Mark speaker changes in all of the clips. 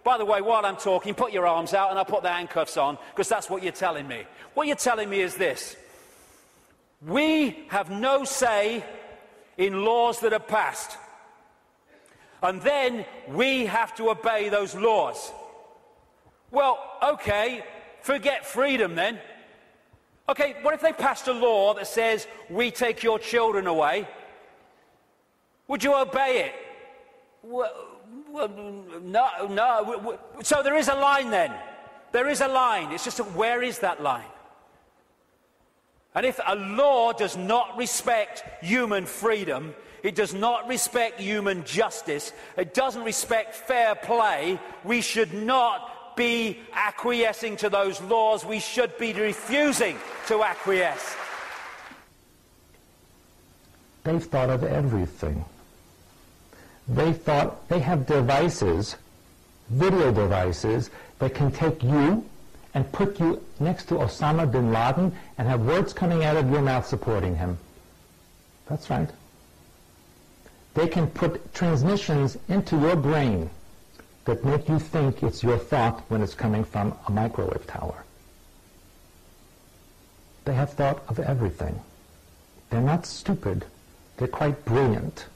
Speaker 1: By the way, while I'm talking, put your arms out and I'll put the handcuffs on, because that's what you're telling me. What you're telling me is this. We have no say in laws that are passed. And then we have to obey those laws. Well, okay, forget freedom then. Okay, what if they passed a law that says, we take your children away? Would you obey it? Well, no. So there is a line then. There is a line. It's just, where is that line? And if a law does not respect human freedom, it does not respect human justice, it doesn't respect fair play, we should not be acquiescing to those laws. We should be refusing to acquiesce.
Speaker 2: They've thought of everything. They have devices, video devices, that can take you and put you next to Osama bin Laden and have words coming out of your mouth supporting him. That's right. They can put transmissions into your brain that make you think it's your thought when it's coming from a microwave tower. They have thought of everything. They're not stupid. They're quite brilliant.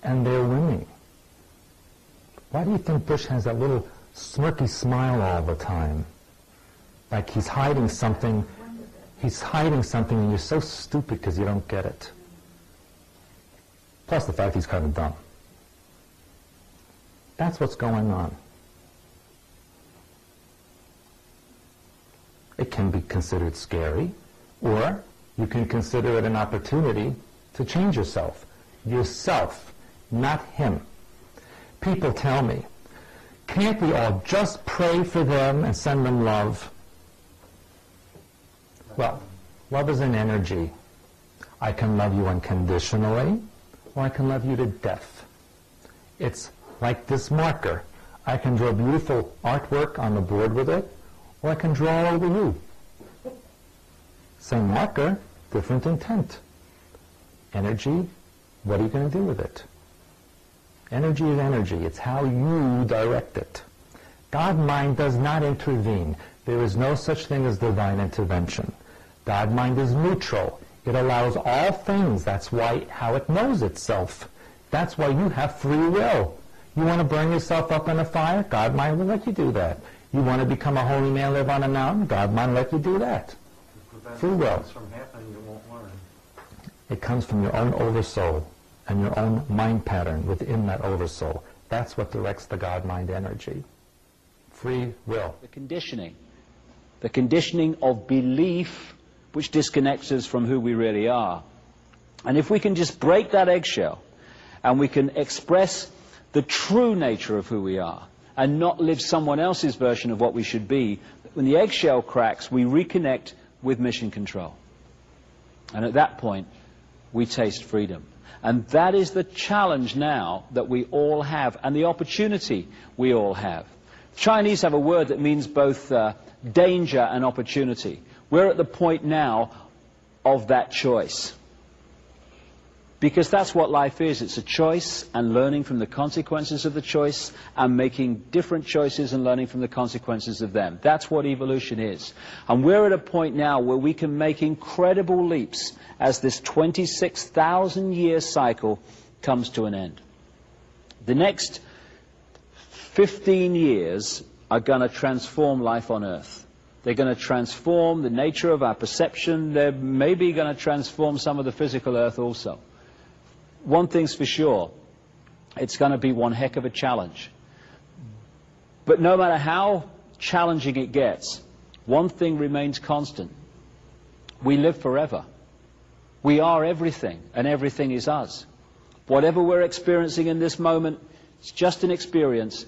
Speaker 2: And they're winning. Why do you think Bush has that little smirky smile all the time? Like he's hiding something. He's hiding something and you're so stupid because you don't get it. Plus the fact he's kind of dumb. That's what's going on. It can be considered scary, or you can consider it an opportunity to change yourself. Yourself, not him. People tell me, can't we all just pray for them and send them love? Well, love is an energy. I can love you unconditionally, or I can love you to death. It's like this marker. I can draw beautiful artwork on the board with it, or I can draw over you. Same marker, different intent. Energy, what are you going to do with it? Energy is energy. It's how you direct it. God-mind does not intervene. There is no such thing as divine intervention. God-mind is neutral. It allows all things. That's why how it knows itself. That's why you have free will. You want to burn yourself up in a fire? God-mind will let you do that. You want to become a holy man, live on a mountain? God-mind will let you do that. Free will.
Speaker 3: From happening, you won't learn.
Speaker 2: It comes from your own oversoul and your own mind pattern within that oversoul. That's what directs the God-mind energy. Free will.
Speaker 4: The conditioning of belief which disconnects us from who we really are. And if we can just break that eggshell and we can express the true nature of who we are and not live someone else's version of what we should be, when the eggshell cracks, we reconnect with mission control. And at that point, we taste freedom. And that is the challenge now that we all have, and the opportunity we all have. Chinese have a word that means both danger and opportunity. We're at the point now of that choice. Because that's what life is. It's a choice and learning from the consequences of the choice and making different choices and learning from the consequences of them. That's what evolution is. And we're at a point now where we can make incredible leaps as this 26,000-year cycle comes to an end. The next 15 years are going to transform life on Earth. They're going to transform the nature of our perception. They're maybe going to transform some of the physical Earth also. One thing's for sure, it's going to be one heck of a challenge. But no matter how challenging it gets, one thing remains constant. We live forever. We are everything, and everything is us. Whatever we're experiencing in this moment, it's just an experience.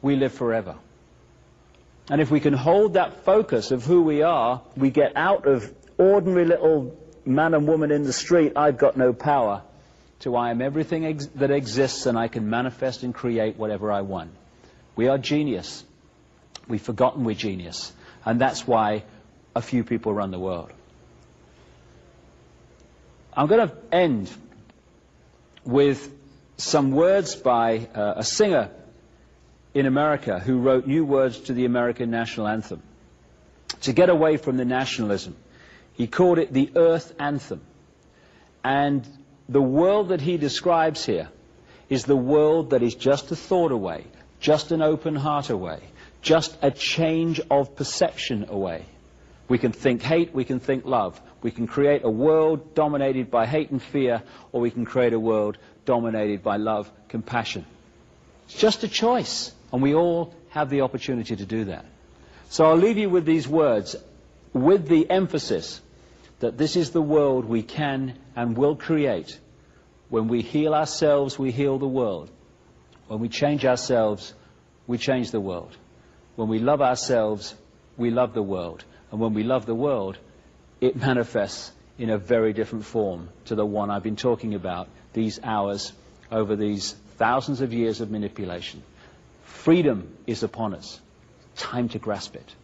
Speaker 4: We live forever. And if we can hold that focus of who we are, we get out of ordinary little man and woman in the street, I've got no power, to I am everything that exists and I can manifest and create whatever I want. We are genius. We've forgotten we're genius. And that's why a few people run the world. I'm going to end with some words by a singer in America who wrote new words to the American national anthem. To get away from the nationalism, he called it the Earth Anthem. And the world that he describes here is the world that is just a thought away, just an open heart away, just a change of perception away. We can think hate, we can think love. We can create a world dominated by hate and fear, or we can create a world dominated by love, compassion. It's just a choice, and we all have the opportunity to do that. So I'll leave you with these words, with the emphasis that this is the world we can and will create. When we heal ourselves, we heal the world. When we change ourselves, we change the world. When we love ourselves, we love the world. And when we love the world, it manifests in a very different form to the one I've been talking about these hours over these thousands of years of manipulation. Freedom is upon us. Time to grasp it.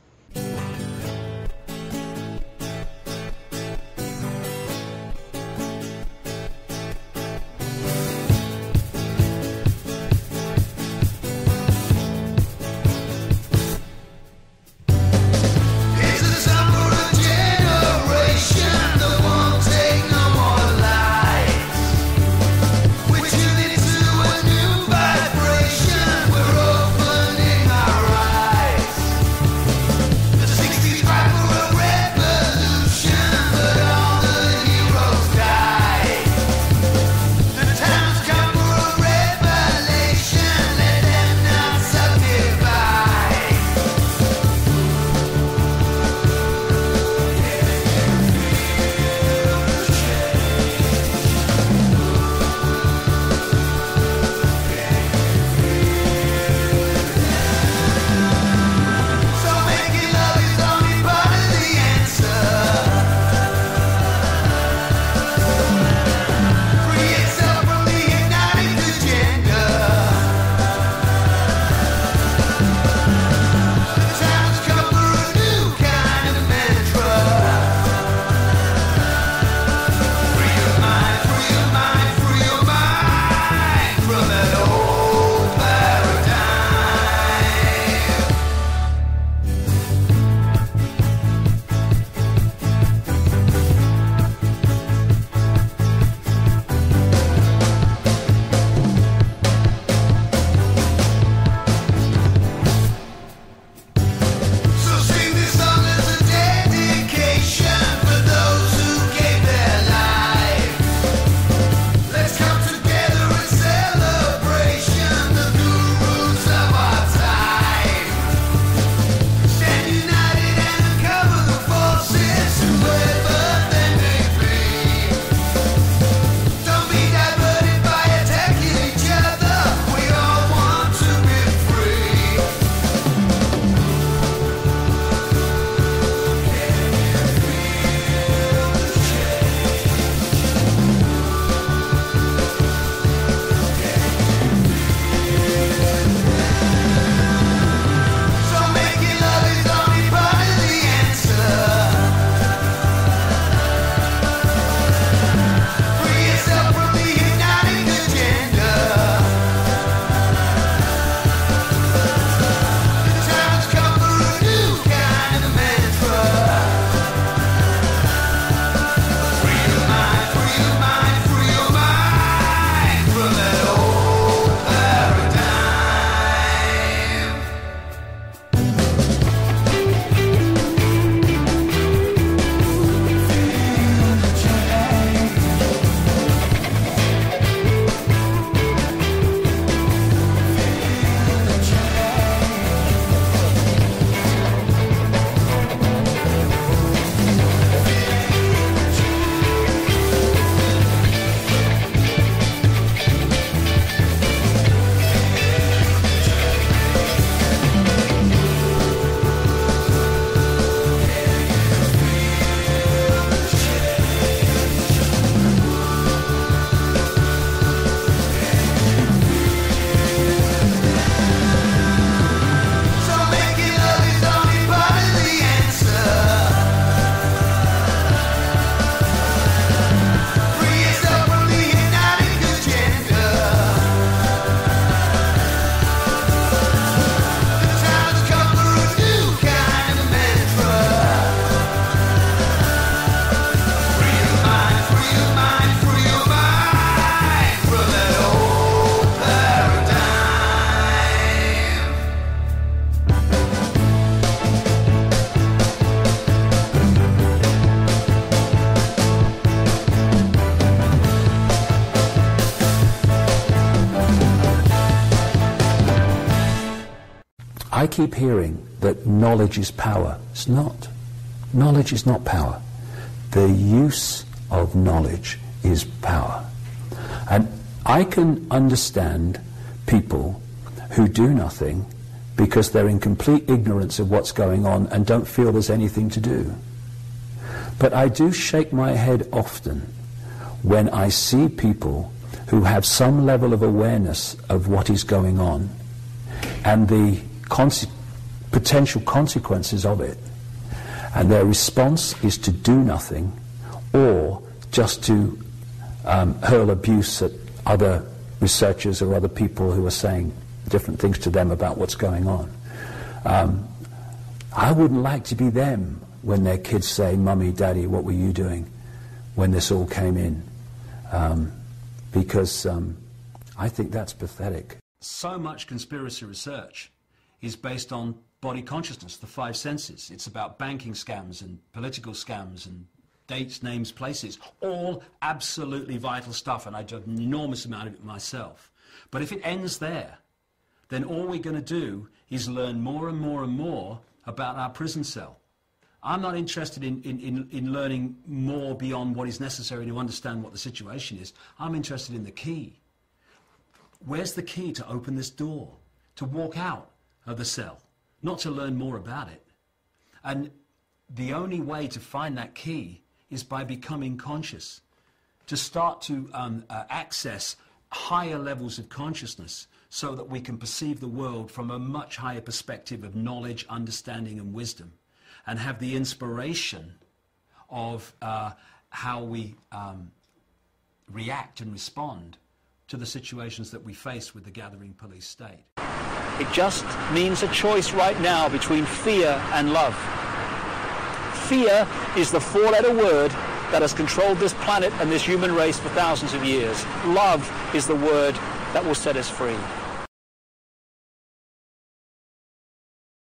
Speaker 3: I keep hearing that knowledge is power. It's not. Knowledge is not power. The use of knowledge is power. And I can understand people who do nothing because they're in complete ignorance of what's going on and don't feel there's anything to do. But I do shake my head often when I see people who have some level of awareness of what is going on and the potential consequences of it, and their response is to do nothing or just to hurl abuse at other researchers or other people who are saying different things to them about what's going on. I wouldn't like to be them when their kids say, "Mummy, Daddy, what were you doing when this all came in?" Because I think that's pathetic.
Speaker 1: So much conspiracy research is based on body consciousness, the five senses. It's about banking scams and political scams and dates, names, places, all absolutely vital stuff, and I do an enormous amount of it myself. But if it ends there, then all we're going to do is learn more and more and more about our prison cell. I'm not interested in learning more beyond what is necessary to understand what the situation is. I'm interested in the key. Where's the key to open this door, to walk out of the cell, not to learn more about it? And the only way to find that key is by becoming conscious, to start to access higher levels of consciousness so that we can perceive the world from a much higher perspective of knowledge, understanding and wisdom, and have the inspiration of how we react and respond to the situations that we face with the gathering police state.
Speaker 5: It just means a choice right now between fear and love. Fear is the four-letter word that has controlled this planet and this human race for thousands of years. Love is the word that will set us free.